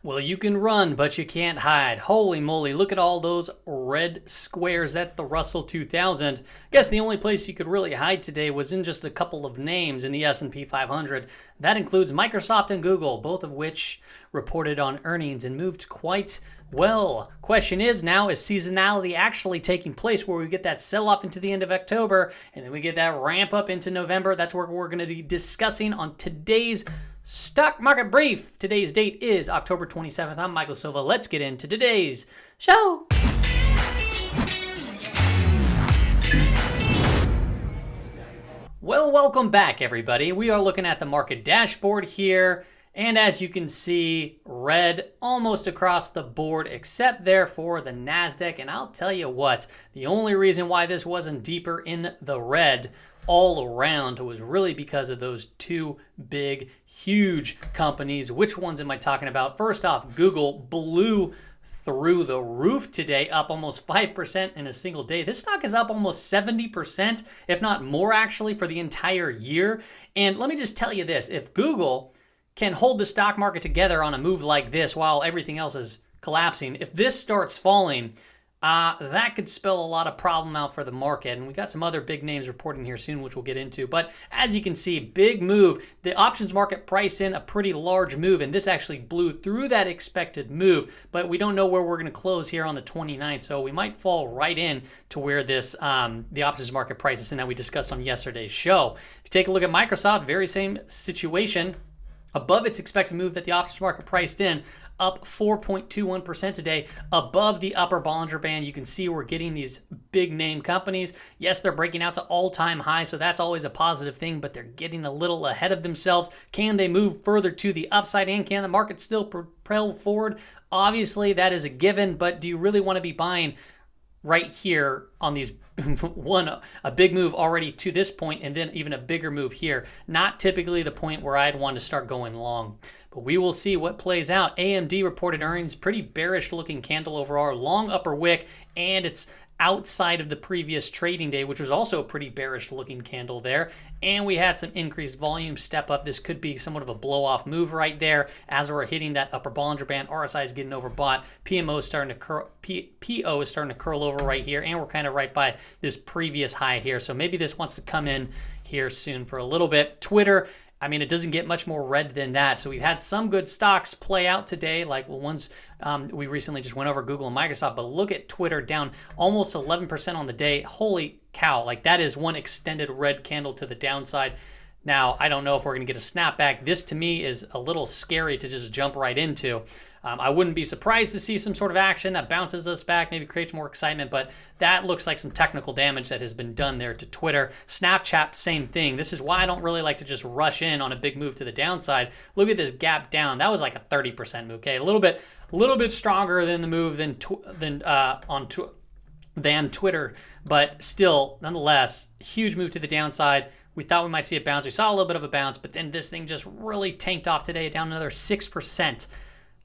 Well, you can run, but you can't hide. Holy moly, look at all those red squares. That's the Russell 2000. I guess the only place you could really hide today was in just a couple of names in the S&P 500. That includes Microsoft and Google, both of which reported on earnings and moved quite well. Question is now, is seasonality actually taking place where we get that sell-off into the end of October and then we get that ramp up into November? That's what we're going to be discussing on today's Stock Market Brief. Today's date is October 27th. I'm Michael Silva. Let's get into today's show. Well, welcome back, everybody. We are looking at the market dashboard here. And as you can see, red almost across the board, except there for the Nasdaq. And I'll tell you what, the only reason why this wasn't deeper in the red all around was really because of those two big, huge companies. Which ones am I talking about? First off, Google blew through the roof today, up almost 5% in a single day. This stock is up almost 70%, if not more actually, for the entire year. And let me just tell you this, if Google can hold the stock market together on a move like this while everything else is collapsing, if this starts falling, that could spell a lot of problem out for the market. And we got some other big names reporting here soon, which we'll get into. But as you can see, big move. The options market priced in a pretty large move, and this actually blew through that expected move. But we don't know where we're going to close here on the 29th, so we might fall right in to where this the options market prices in that we discussed on yesterday's show. If you take a look at Microsoft, very same situation. Above its expected move that the options market priced in, up 4.21% today, above the upper Bollinger Band. You can see we're getting these big name companies. Yes, they're breaking out to all-time highs, so that's always a positive thing, but they're getting a little ahead of themselves. Can they move further to the upside, and can the market still propel forward? Obviously, that is a given, but do you really want to be buying right here on these a big move already to this point and then even a bigger move here? Not typically the point where I'd want to start going long, but we will see what plays out. AMD reported earnings, pretty bearish looking candle overall, long upper wick, and it's outside of the previous trading day, which was also a pretty bearish looking candle there. And we had some increased volume step up. This could be somewhat of a blow off move right there as we're hitting that upper Bollinger Band. RSI is getting overbought. PMO is starting to PO is starting to curl over right here, and we're kind of right by this previous high here. So maybe this wants to come in here soon for a little bit. Twitter, I mean, it doesn't get much more red than that. So we've had some good stocks play out today, like ones we recently just went over, Google and Microsoft. But look at Twitter, down almost 11% on the day. Holy cow, like that is one extended red candle to the downside. Now, I don't know if we're going to get a snapback. This, to me, is a little scary to just jump right into. I wouldn't be surprised to see some sort of action that bounces us back, maybe creates more excitement, but that looks like some technical damage that has been done there to Twitter. Snapchat, same thing. This is why I don't really like to just rush in on a big move to the downside. Look at this gap down. That was like a 30% move, okay? A little bit stronger than the move than Twitter, but still, nonetheless, huge move to the downside. We thought we might see a bounce. We saw a little bit of a bounce, but then this thing just really tanked off today, down another 6%.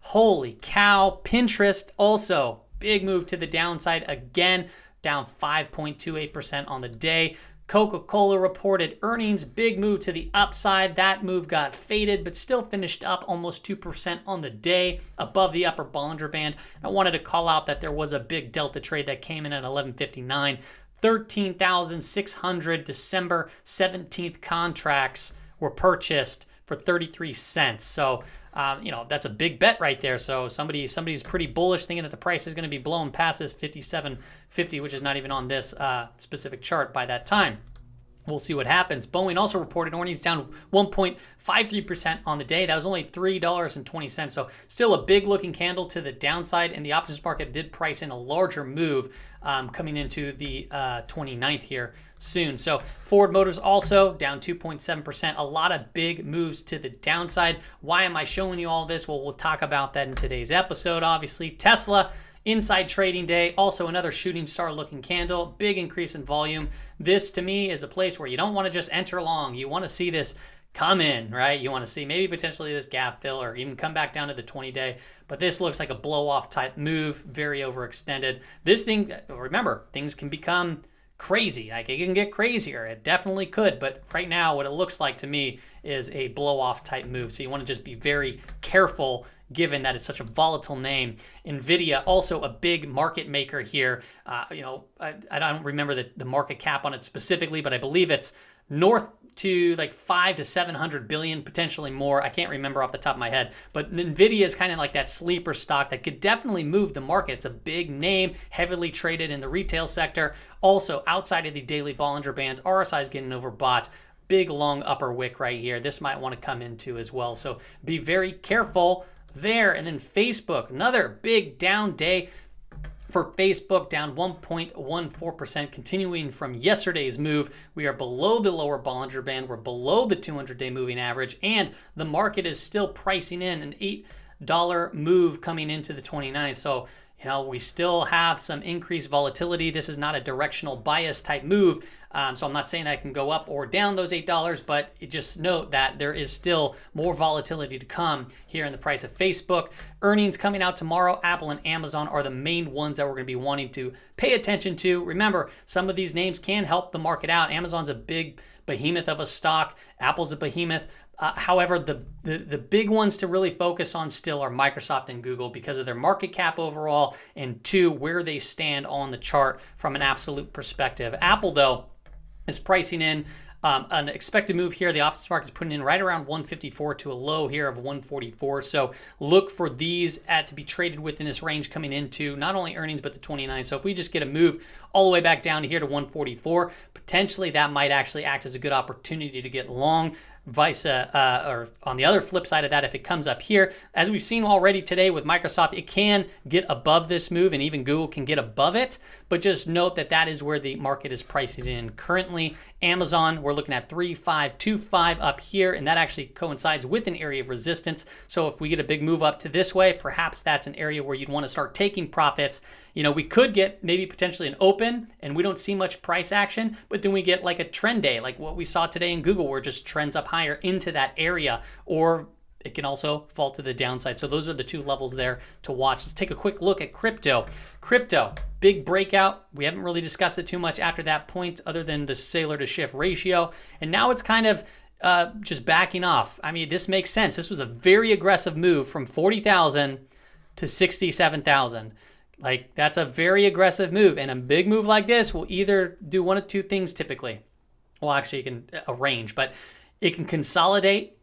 Holy cow. Pinterest also, big move to the downside again, down 5.28% on the day. Coca-Cola reported earnings, big move to the upside. That move got faded, but still finished up almost 2% on the day, above the upper Bollinger Band. I wanted to call out that there was a big delta trade that came in at 11.59. 13,600 December 17th contracts were purchased for 33 cents. So, that's a big bet right there. So somebody's pretty bullish, thinking that the price is going to be blown past this 57.50, which is not even on this specific chart by that time. We'll see what happens. Boeing also reported earnings, down 1.53% on the day. That was only $3.20. So still a big looking candle to the downside, and the options market did price in a larger move coming into the 29th here soon. So Ford Motors also down 2.7%. A lot of big moves to the downside. Why am I showing you all this? Well, we'll talk about that in today's episode, obviously. Tesla, inside trading day, also another shooting star looking candle, big increase in volume. This to me is a place where you don't want to just enter long. You want to see this come in, right? You want to see maybe potentially this gap fill or even come back down to the 20-day. But this looks like a blow-off type move, very overextended. This thing, remember, things can become crazy. Like, it can get crazier. It definitely could. But right now, what it looks like to me is a blow-off type move. So you want to just be very careful given that it's such a volatile name. NVIDIA, also a big market maker here. I don't remember the market cap on it specifically, but I believe it's north to like 500 to 700 billion, potentially more. I can't remember off the top of my head, but NVIDIA is kind of like that sleeper stock that could definitely move the market. It's a big name, heavily traded in the retail sector. Also, outside of the daily Bollinger Bands, RSI is getting overbought. Big long upper wick right here. This might want to come into as well. So be very careful there. And then Facebook, another big down day for Facebook, down 1.14%, continuing from yesterday's move. We are below the lower Bollinger Band. We're below the 200-day moving average, and the market is still pricing in an $8 move coming into the 29th. So, we still have some increased volatility. This is not a directional bias type move. So I'm not saying that it can go up or down those $8, but just note that there is still more volatility to come here in the price of Facebook. Earnings coming out tomorrow. Apple and Amazon are the main ones that we're going to be wanting to pay attention to. Remember, some of these names can help the market out. Amazon's a big behemoth of a stock. Apple's a behemoth. However, the big ones to really focus on still are Microsoft and Google because of their market cap overall, and two, where they stand on the chart from an absolute perspective. Apple, though, is pricing in an expected move here. The options market is putting in right around 154 to a low here of 144. So look for these to be traded within this range coming into not only earnings, but the 29. So if we just get a move all the way back down to here to 144, potentially that might actually act as a good opportunity to get long. Or on the other flip side of that, if it comes up here, as we've seen already today with Microsoft, it can get above this move, and even Google can get above it. But just note that that is where the market is pricing in currently. Amazon, we're looking at 3525 up here, and that actually coincides with an area of resistance. So if we get a big move up to this way, perhaps that's an area where you'd want to start taking profits. We could get maybe potentially an open and we don't see much price action, but then we get like a trend day, like what we saw today in Google, where it just trends up higher into that area, or it can also fall to the downside. So those are the two levels there to watch. Let's take a quick look at crypto. Crypto, big breakout. We haven't really discussed it too much after that point other than the sailor to shift ratio. And now it's kind of just backing off. I mean, this makes sense. This was a very aggressive move from 40,000 to 67,000. Like, that's a very aggressive move, and a big move like this will either do one of two things typically. Well, actually, you can arrange, but it can consolidate,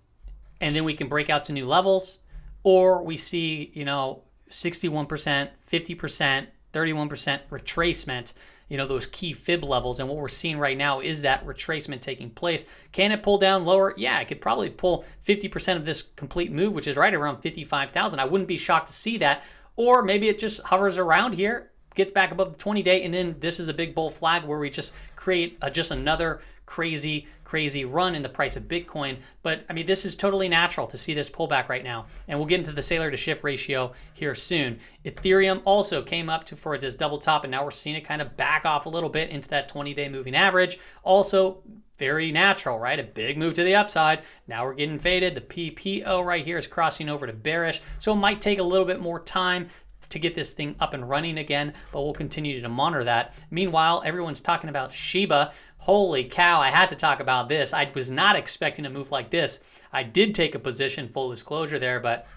and then we can break out to new levels, or we see, 61%, 50%, 31% retracement, those key fib levels. And what we're seeing right now is that retracement taking place. Can it pull down lower? Yeah, it could probably pull 50% of this complete move, which is right around 55,000. I wouldn't be shocked to see that. Or maybe it just hovers around here, gets back above the 20-day, and then this is a big bull flag where we just create just another crazy run in the price of Bitcoin. But I mean, this is totally natural to see this pullback right now. And we'll get into the sailor to shift ratio here soon. Ethereum also came up for this double top, and now we're seeing it kind of back off a little bit into that 20-day moving average. Also, very natural, right? A big move to the upside. Now we're getting faded. The PPO right here is crossing over to bearish. So it might take a little bit more time to get this thing up and running again, but we'll continue to monitor that. Meanwhile, everyone's talking about Shiba. Holy cow, I had to talk about this. I was not expecting a move like this. I did take a position, full disclosure there, but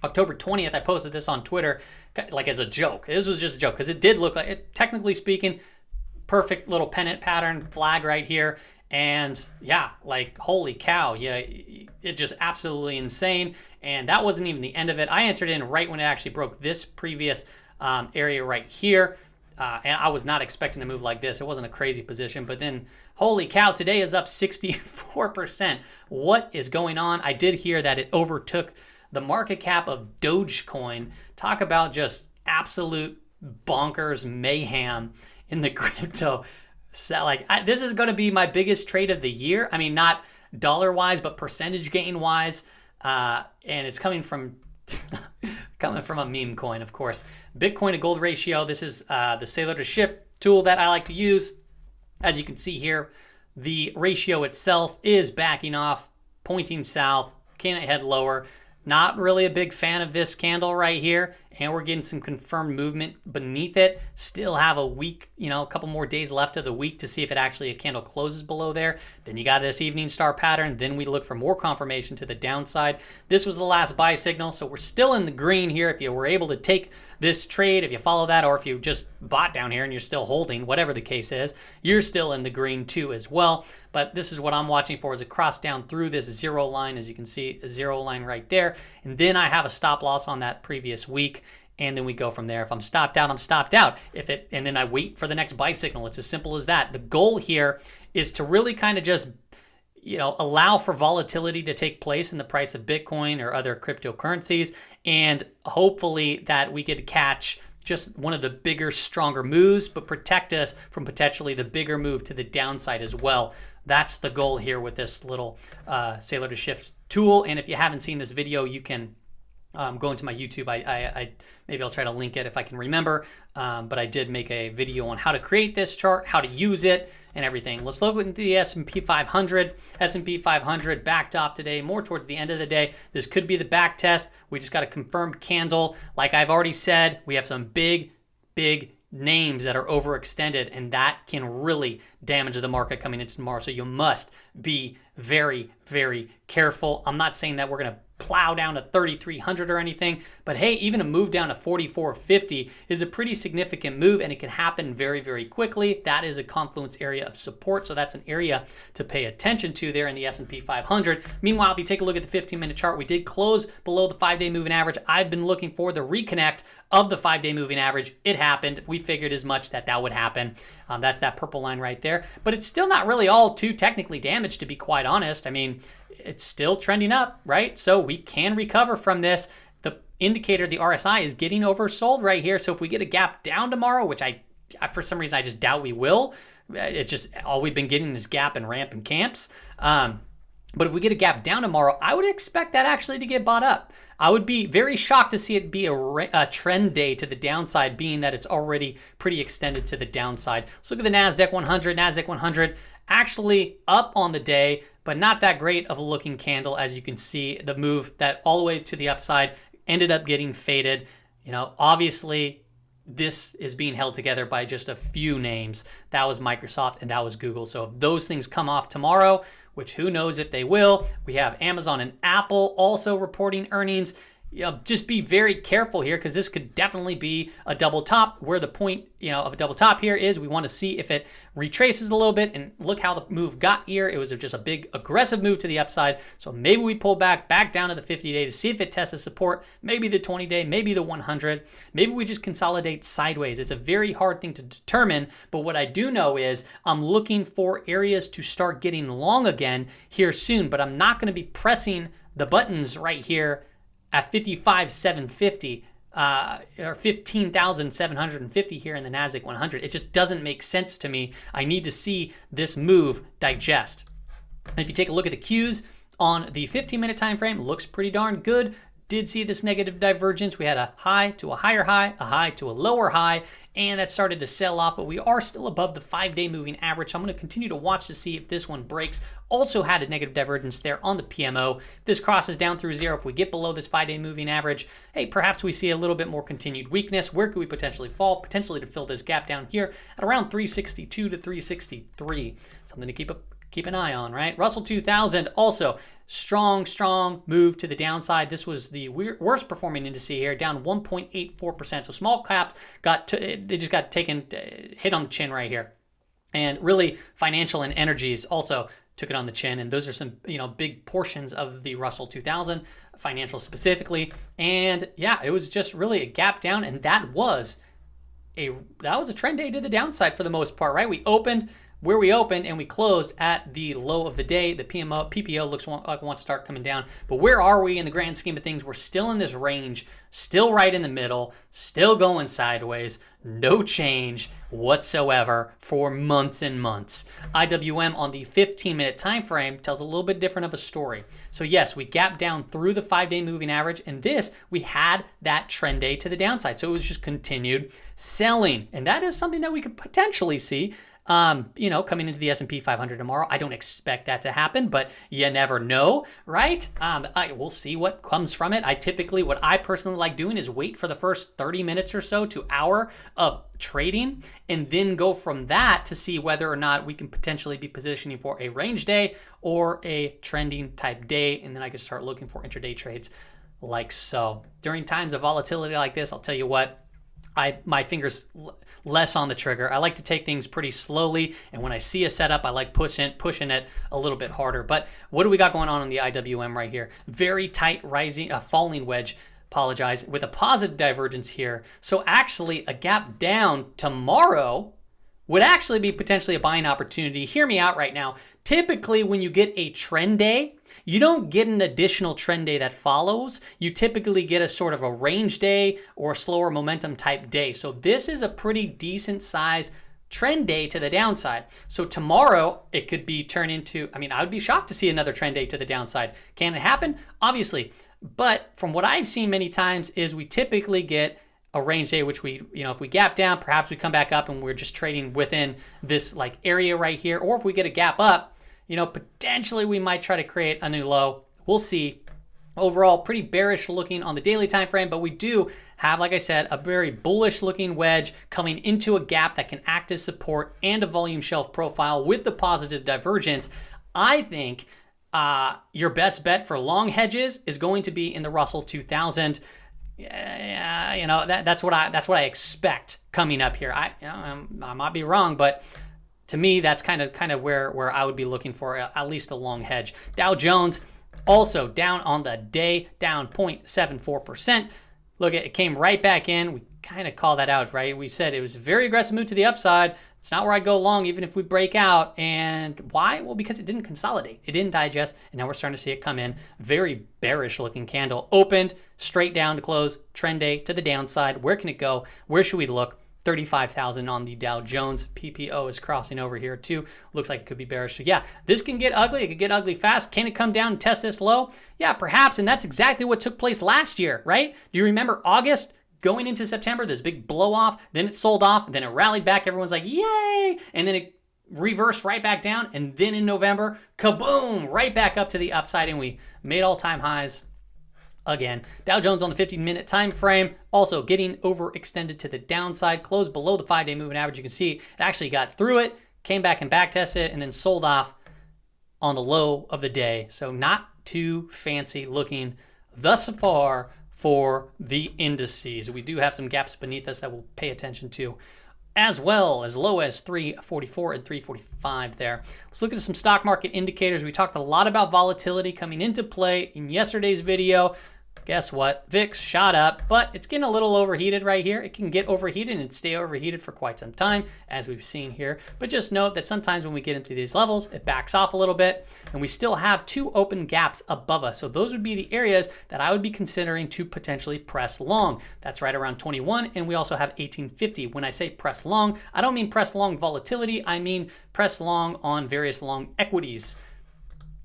October 20th, I posted this on Twitter like as a joke. This was just a joke because it did look like it, technically speaking, perfect little pennant pattern flag right here. And yeah, like, holy cow, yeah, it's just absolutely insane. And that wasn't even the end of it. I entered in right when it actually broke this previous area right here. And I was not expecting a move like this. It wasn't a crazy position, but then holy cow, today is up 64%. What is going on? I did hear that it overtook the market cap of Dogecoin. Talk about just absolute bonkers mayhem in the crypto. So this is going to be my biggest trade of the year. I mean, not dollar-wise, but percentage gain-wise. And it's coming from a meme coin, of course. Bitcoin to gold ratio. This is the sailor to shift tool that I like to use. As you can see here, the ratio itself is backing off, pointing south. Can it head lower? Not really a big fan of this candle right here. and we're getting some confirmed movement beneath it. Still have a week, a couple more days left of the week to see if it actually a candle closes below there. Then you got this evening star pattern. Then we look for more confirmation to the downside. This was the last buy signal, so we're still in the green here. If you were able to take this trade, if you follow that, or if you just bought down here and you're still holding, whatever the case is, you're still in the green too as well. But this is what I'm watching for, is a cross down through this zero line. As you can see, a zero line right there. And then I have a stop loss on that previous week. And then we go from there. If I'm stopped out, I'm stopped out. And then I wait for the next buy signal. It's as simple as that. The goal here is to really kind of just, allow for volatility to take place in the price of Bitcoin or other cryptocurrencies. And hopefully that we could catch just one of the bigger, stronger moves, but protect us from potentially the bigger move to the downside as well. That's the goal here with this little Sailor to Shift tool. And if you haven't seen this video, you can go into my YouTube. Maybe I'll try to link it if I can remember. But I did make a video on how to create this chart, how to use it, and everything. Let's look at the S&P 500. S&P 500 backed off today, more towards the end of the day. This could be the back test. We just got a confirmed candle. Like I've already said, we have some big names that are overextended, and that can really damage the market coming into tomorrow. So you must be very, very careful. I'm not saying that we're going to plow down to 3,300 or anything, but hey, even a move down to 4,450 is a pretty significant move, and it can happen very, very quickly. That is a confluence area of support, so that's an area to pay attention to there in the S&P 500. Meanwhile, if you take a look at the 15-minute chart, we did close below the 5-day moving average. I've been looking for the reconnect of the 5-day moving average. It happened. We figured as much that would happen. That's that purple line right there, but it's still not really all too technically damaged, to be quite honest. I mean, it's still trending up, right? So we can recover from this. The indicator, the RSI, is getting oversold right here. So if we get a gap down tomorrow, which I for some reason I just doubt we will, it's just all we've been getting is gap and ramp and camps. But if we get a gap down tomorrow, I would expect that actually to get bought up. I would be very shocked to see it be a trend day to the downside, being that it's already pretty extended to the downside. Let's look at the Nasdaq 100. Nasdaq 100 actually up on the day, but not that great of a looking candle. As you can see, the move that all the way to the upside ended up getting faded. Obviously, this is being held together by just a few names. That was Microsoft and that was Google. So if those things come off tomorrow, which who knows if they will, we have Amazon and Apple also reporting earnings. Just be very careful here, because this could definitely be a double top. Where the point of a double top here is, we want to see if it retraces a little bit, and look how the move got here. It was just a big aggressive move to the upside. So maybe we pull back down to the 50-day to see if it tests the support, maybe the 20-day, maybe the 100. Maybe we just consolidate sideways. It's a very hard thing to determine, but what I do know is I'm looking for areas to start getting long again here soon, but I'm not going to be pressing the buttons right here at 55,750 or 15,750 here in the Nasdaq 100. It just doesn't make sense to me. I need to see this move digest. And if you take a look at the Qs on the 15-minute time frame, looks pretty darn good. Did see this negative divergence. We had a high to a higher high, a high to a lower high, and that started to sell off, but we are still above the 5-day moving average. So I'm going to continue to watch to see if this one breaks. Also had a negative divergence there on the PMO. If this crosses down through zero, if we get below this 5-day moving average, hey, perhaps we see a little bit more continued weakness. Where could we potentially fall? Potentially to fill this gap down here at around 362 to 363. Something to keep an eye on, right? Russell 2000 also strong move to the downside. This was the worst performing indice here, down 1.84%. So small caps they just got hit on the chin right here. And really, financial and energies also took it on the chin, and those are some big portions of the Russell 2000, financial specifically. And yeah, it was just really a gap down, and that was a trend day to the downside for the most part, right? We opened where we opened and we closed at the low of the day. The PPO looks like it wants to start coming down. But where are we in the grand scheme of things? We're still in this range, still right in the middle, still going sideways, no change whatsoever for months and months. IWM on the 15-minute time frame tells a little bit different of a story. So yes, we gapped down through the 5-day moving average, and this, we had that trend day to the downside. So it was just continued selling, and that is something that we could potentially see you know, coming into the S&P 500 tomorrow. I don't expect that to happen, but you never know, right? We'll see what comes from it. What I personally like doing is wait for the first 30 minutes or so to hour of trading and then go from that to see whether or not we can potentially be positioning for a range day or a trending type day. And then I can start looking for intraday trades like so. During times of volatility like this, I'll tell you what, my fingers less on the trigger. I like to take things pretty slowly, and when I see a setup, I like pushing it a little bit harder. But what do we got going on the IWM right here? Very tight falling wedge, with a positive divergence here. So actually a gap down tomorrow would actually be potentially a buying opportunity. Hear me out right now. Typically, when you get a trend day, you don't get an additional trend day that follows. You typically get a sort of a range day or a slower momentum type day. So this is a pretty decent size trend day to the downside. So tomorrow it could be turned into, I would be shocked to see another trend day to the downside. Can it happen? Obviously. But from what I've seen many times is we typically get a range day, which we, if we gap down, perhaps we come back up and we're just trading within this like area right here. Or if we get a gap up, potentially we might try to create a new low. We'll see. Overall, pretty bearish looking on the daily time frame, but we do have, like I said, a very bullish looking wedge coming into a gap that can act as support and a volume shelf profile with the positive divergence. I think your best bet for long hedges is going to be in the Russell 2000. That's what I expect coming up here. I might be wrong, but to me, that's kind of where I would be looking for at least a long hedge. Dow Jones also down on the day, down 0.74%. Look, it came right back in. We kind of call that out, right? We said it was a very aggressive move to the upside. It's not where I'd go long, even if we break out. And why? Well, because it didn't consolidate. It didn't digest, and now we're starting to see it come in. Very bearish looking candle. Opened, straight down to close, trend day to the downside. Where can it go? Where should we look? 35,000 on the Dow Jones. PPO is crossing over here too. Looks like it could be bearish. So yeah, this can get ugly. It could get ugly fast. Can it come down and test this low? Yeah, perhaps. And that's exactly what took place last year, right? Do you remember August? Going into September, this big blow off, then it sold off, then it rallied back. Everyone's like, yay! And then it reversed right back down. And then in November, kaboom, right back up to the upside. And we made all-time highs again. Dow Jones on the 15-minute time frame, also getting overextended to the downside, closed below the 5-day moving average. You can see it actually got through it, came back and back tested it, and then sold off on the low of the day. So not too fancy looking thus far for the indices. We do have some gaps beneath us that we'll pay attention to, as well as low as 344 and 345 there. Let's look at some stock market indicators. We talked a lot about volatility coming into play in yesterday's video. Guess what? VIX shot up, but it's getting a little overheated right here. It can get overheated and stay overheated for quite some time, as we've seen here. But just note that sometimes when we get into these levels, it backs off a little bit, and we still have two open gaps above us. So those would be the areas that I would be considering to potentially press long. That's right around 21, and we also have 1850. When I say press long, I don't mean press long volatility. I mean press long on various long equities.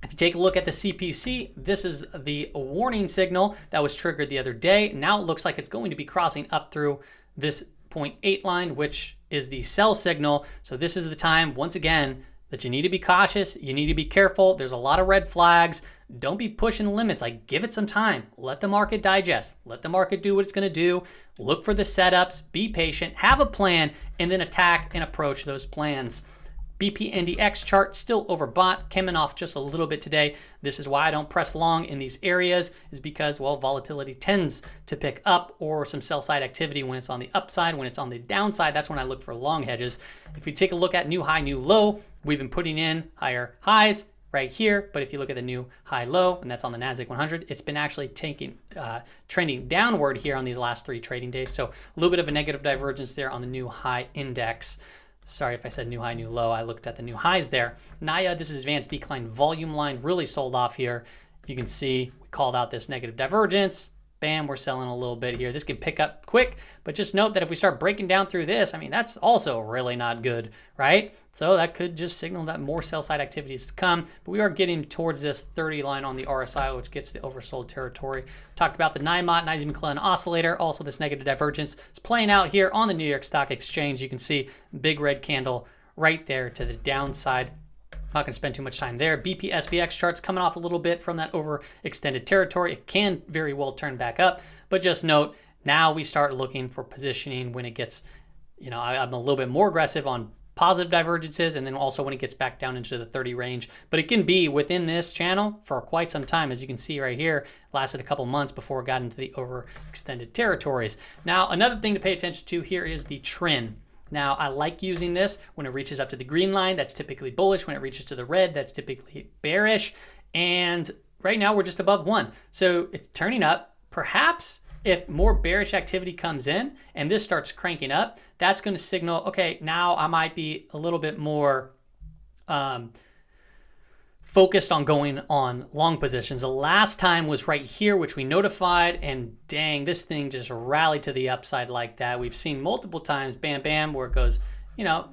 If you take a look at the CPC, this is the warning signal that was triggered the other day. Now it looks like it's going to be crossing up through this 0.8 line, which is the sell signal. So this is the time, once again, that you need to be cautious. You need to be careful. There's a lot of red flags. Don't be pushing the limits. Like, give it some time. Let the market digest. Let the market do what it's going to do. Look for the setups. Be patient. Have a plan, and then attack and approach those plans. BPNDX chart still overbought, coming off just a little bit today. This is why I don't press long in these areas, is because, well, volatility tends to pick up, or some sell side activity when it's on the upside. When it's on the downside, that's when I look for long hedges. If you take a look at new high, new low, we've been putting in higher highs right here, but if you look at the new high low, and that's on the Nasdaq 100, it's been actually trending downward here on these last 3 trading days. So a little bit of a negative divergence there on the new high index. Sorry if I said new high, new low. I looked at the new highs there. NIA, this is advanced decline volume line, really sold off here. You can see we called out this negative divergence. Bam, we're selling a little bit here. This can pick up quick, but just note that if we start breaking down through this, that's also really not good, right? So that could just signal that more sell side activities to come, but we are getting towards this 30 line on the RSI, which gets to oversold territory. Talked about the NIMOT, Nyes-McClellan oscillator, also this negative divergence. It's playing out here on the New York Stock Exchange. You can see big red candle right there to the downside. Not going to spend too much time there. BP SPX charts coming off a little bit from that overextended territory. It can very well turn back up, but just note, now we start looking for positioning when it gets, I'm a little bit more aggressive on positive divergences, and then also when it gets back down into the 30 range. But it can be within this channel for quite some time. As you can see right here, lasted a couple months before it got into the overextended territories. Now, another thing to pay attention to here is the trend. Now, I like using this when it reaches up to the green line. That's typically bullish. When it reaches to the red, that's typically bearish. And right now, we're just above 1. So it's turning up. Perhaps if more bearish activity comes in and this starts cranking up, that's going to signal, okay, now I might be a little bit more focused on going on long positions. The last time was right here, which we notified, and dang, this thing just rallied to the upside like that. We've seen multiple times, bam, bam, where it goes,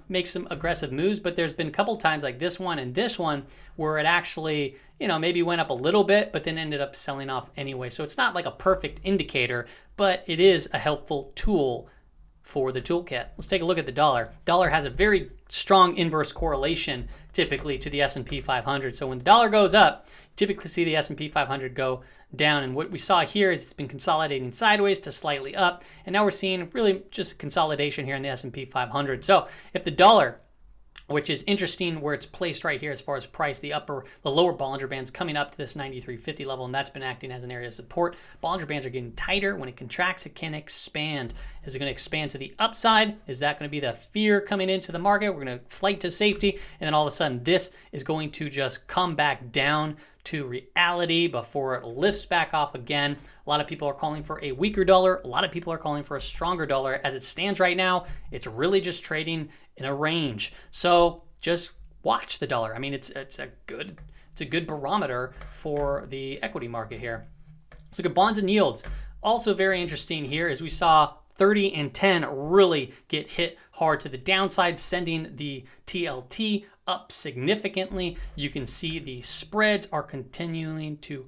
makes some aggressive moves, but there's been a couple times like this one and this one where it actually, maybe went up a little bit, but then ended up selling off anyway. So it's not like a perfect indicator, but it is a helpful tool for the toolkit. Let's take a look at the dollar. Dollar has a very strong inverse correlation typically to the S&P 500. So when the dollar goes up, you typically see the S&P 500 go down. And what we saw here is it's been consolidating sideways to slightly up. And now we're seeing really just a consolidation here in the S&P 500. So if the dollar, which is interesting where it's placed right here as far as price, the lower Bollinger Band's coming up to this 93.50 level, and that's been acting as an area of support. Bollinger Bands are getting tighter. When it contracts, it can expand. Is it going to expand to the upside? Is that going to be the fear coming into the market? We're going to flight to safety, and then all of a sudden this is going to just come back down to reality before it lifts back off again. A lot of people are calling for a weaker dollar. A lot of people are calling for a stronger dollar. As it stands right now, it's really just trading in a range. So just watch the dollar. I mean, it's a good barometer for the equity market here. Let's look at bonds and yields. Also very interesting here is we saw 30 and 10 really get hit hard to the downside, sending the TLT up significantly. You can see the spreads are continuing to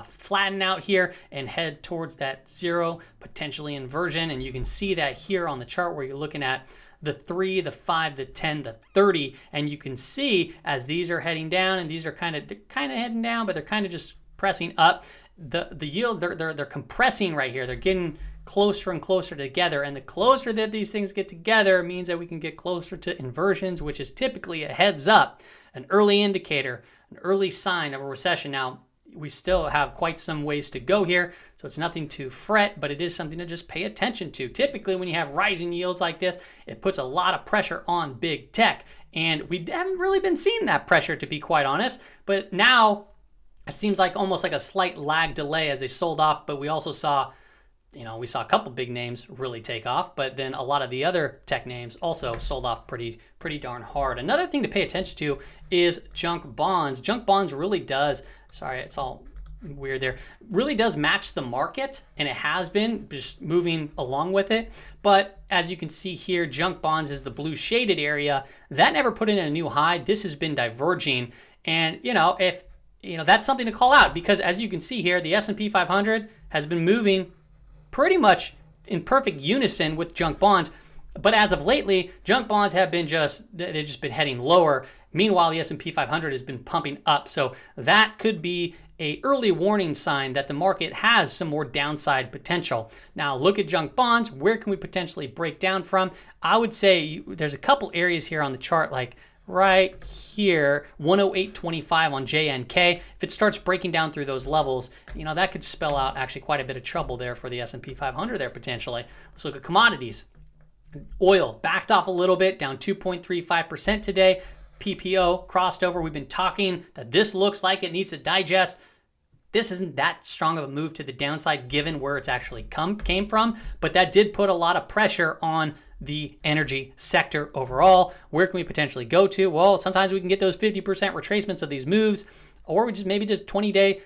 flatten out here and head towards that 0, potentially inversion. And you can see that here on the chart where you're looking at the 3, the 5, the 10, the 30. And you can see as these are heading down, and these are kind of heading down, but they're kind of just pressing up. The yield, they're compressing right here. They're getting closer and closer together, and the closer that these things get together means that we can get closer to inversions, which is typically a heads up, an early indicator, an early sign of a recession. Now, we still have quite some ways to go here, so it's nothing to fret, but it is something to just pay attention to. Typically, when you have rising yields like this, it puts a lot of pressure on big tech, and we haven't really been seeing that pressure, to be quite honest, but now it seems like almost like a slight lag delay as they sold off, but we also saw a couple big names really take off, but then a lot of the other tech names also sold off pretty darn hard. Another thing to pay attention to is junk bonds. Junk bonds really does, sorry, it's all weird there, really does match the market, and it has been just moving along with it. But as you can see here, junk bonds is the blue shaded area. That never put in a new high. This has been diverging, and if that's something to call out, because as you can see here, the S&P 500 has been moving pretty much in perfect unison with junk bonds. But as of lately, junk bonds have been they've just been heading lower. Meanwhile, the S&P 500 has been pumping up. So that could be a early warning sign that the market has some more downside potential. Now, look at junk bonds. Where can we potentially break down from? I would say there's a couple areas here on the chart, like right here, 108.25 on JNK. If it starts breaking down through those levels, that could spell out actually quite a bit of trouble there for the S&P 500 there potentially. Let's look at commodities. Oil backed off a little bit, down 2.35% today. PPO crossed over. We've been talking that this looks like it needs to digest. This isn't that strong of a move to the downside given where it's actually came from, but that did put a lot of pressure on the energy sector overall. Where can we potentially go to? Well, sometimes we can get those 50% retracements of these moves, or we just maybe just 20-day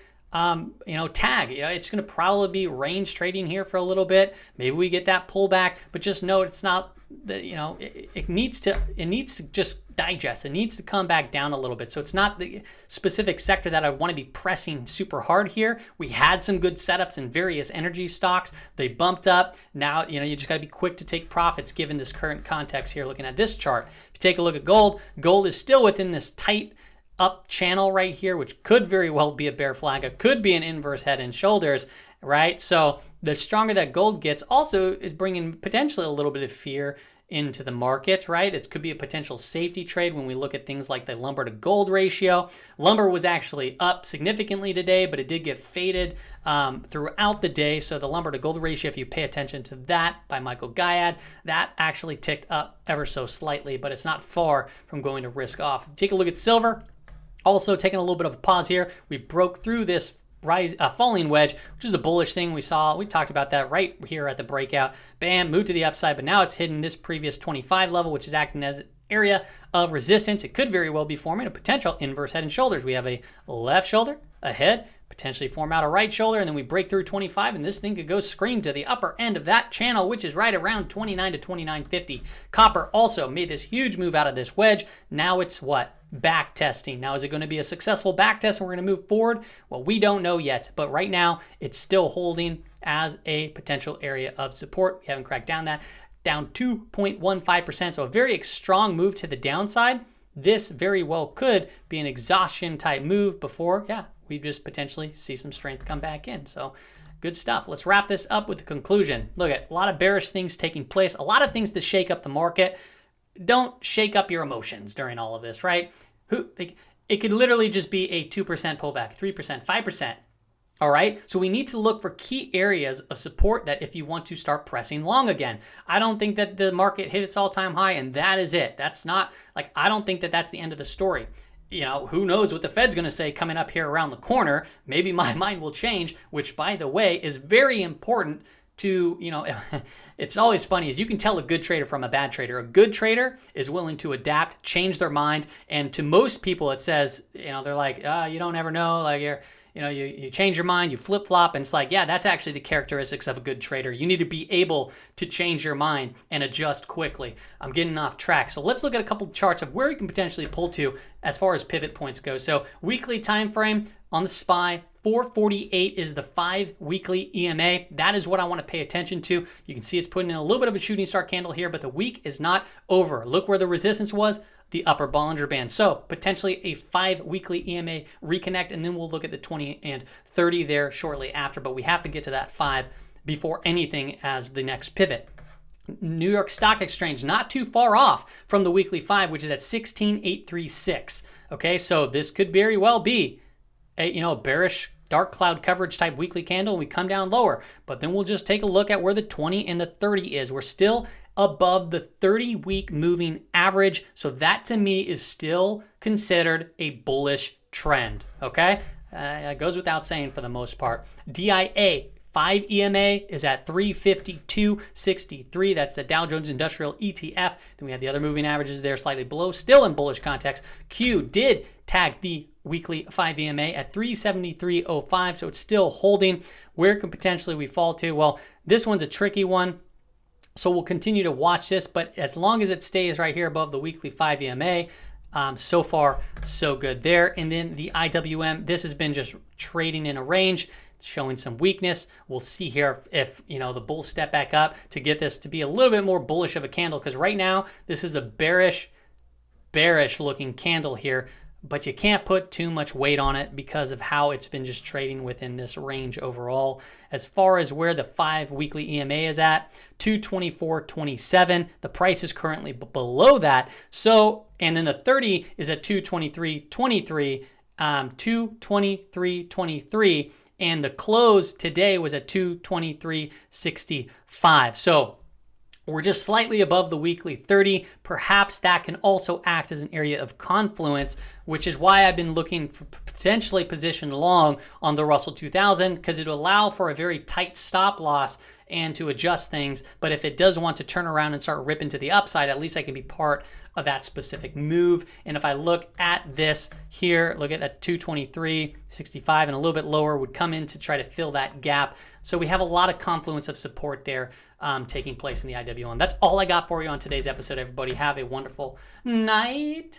tag. It's going to probably be range trading here for a little bit. Maybe we get that pullback, but just know it's not that, it needs to just digest. It needs to come back down a little bit. So it's not the specific sector that I want to be pressing super hard here. We had some good setups in various energy stocks. They bumped up. Now, you just got to be quick to take profits given this current context here. Looking at this chart, if you take a look at gold is still within this tight up channel right here, which could very well be a bear flag. It could be an inverse head and shoulders, right? So the stronger that gold gets also is bringing potentially a little bit of fear into the market, right? It could be a potential safety trade when we look at things like the lumber to gold ratio. Lumber was actually up significantly today, but it did get faded throughout the day. So the lumber to gold ratio, if you pay attention to that by Michael Gayad, that actually ticked up ever so slightly, but it's not far from going to risk off. Take a look at silver. Also taking a little bit of a pause here. We broke through this falling wedge, which is a bullish thing. We talked about that right here at the breakout. Bam, moved to the upside, but now it's hitting this previous 25 level, which is acting as an area of resistance. It could very well be forming a potential inverse head and shoulders. We have a left shoulder, a head, potentially form out a right shoulder, and then we break through 25, and this thing could go scream to the upper end of that channel, which is right around 29 to 29.50. Copper also made this huge move out of this wedge. Now it's what? Back testing. Now, is it going to be a successful back test and we're going to move forward? Well, we don't know yet, but right now it's still holding as a potential area of support. We haven't cracked down 2.15%. So a very strong move to the downside. This very well could be an exhaustion type move before, we just potentially see some strength come back in. So good stuff. Let's wrap this up with the conclusion. Look at a lot of bearish things taking place, a lot of things to shake up the market. Don't shake up your emotions during all of this, right? It could literally just be a 2% pullback, 3%, 5%. All right, so we need to look for key areas of support that if you want to start pressing long again. I don't think that the market hit its all-time high and that is it. That's not, I don't think that that's the end of the story. Who knows what the Fed's going to say coming up here around the corner. Maybe my mind will change, which, by the way, is very important to, it's always funny is you can tell a good trader from a bad trader. A good trader is willing to adapt, change their mind. And to most people, it says, they're like, you don't ever know, you change your mind, you flip-flop, and it's like, yeah, that's actually the characteristics of a good trader. You need to be able to change your mind and adjust quickly. I'm getting off track. So let's look at a couple of charts of where you can potentially pull to as far as pivot points go. So weekly time frame on the SPY, 448 is the 5-weekly EMA. That is what I want to pay attention to. You can see it's putting in a little bit of a shooting star candle here, but the week is not over. Look where the resistance was, the upper Bollinger Band. So potentially a 5-weekly EMA reconnect, and then we'll look at the 20 and 30 there shortly after, but we have to get to that 5 before anything as the next pivot. New York Stock Exchange, not too far off from the weekly 5, which is at 16,836. Okay, so this could very well be a bearish dark cloud coverage type weekly candle, and we come down lower. But then we'll just take a look at where the 20 and the 30 is. We're still above the 30-week moving average. So that to me is still considered a bullish trend. Okay, it goes without saying for the most part. DIA 5 EMA is at 352.63. That's the Dow Jones Industrial ETF. Then we have the other moving averages there slightly below, still in bullish context. Q did tag the weekly 5 EMA at 373.05, so it's still holding. Where could potentially we fall to? Well, this one's a tricky one, so we'll continue to watch this, but as long as it stays right here above the weekly 5 EMA, so far, so good there. And then the IWM, this has been just trading in a range. It's showing some weakness. We'll see here if the bulls step back up to get this to be a little bit more bullish of a candle, because right now this is a bearish looking candle here, but you can't put too much weight on it because of how it's been just trading within this range overall. As far as where the 5 weekly EMA is at, 224.27. The price is currently below that. So, and then the 30 is at 223.23, 223.23, and the close today was at 223.65. So we're just slightly above the weekly 30. Perhaps that can also act as an area of confluence which is why I've been looking for potentially position long on the Russell 2000, because it'll allow for a very tight stop loss and to adjust things. But if it does want to turn around and start ripping to the upside, at least I can be part of that specific move. And if I look at this here, look at that 223.65 and a little bit lower would come in to try to fill that gap. So we have a lot of confluence of support there taking place in the IWM. That's all I got for you on today's episode, everybody. Have a wonderful night.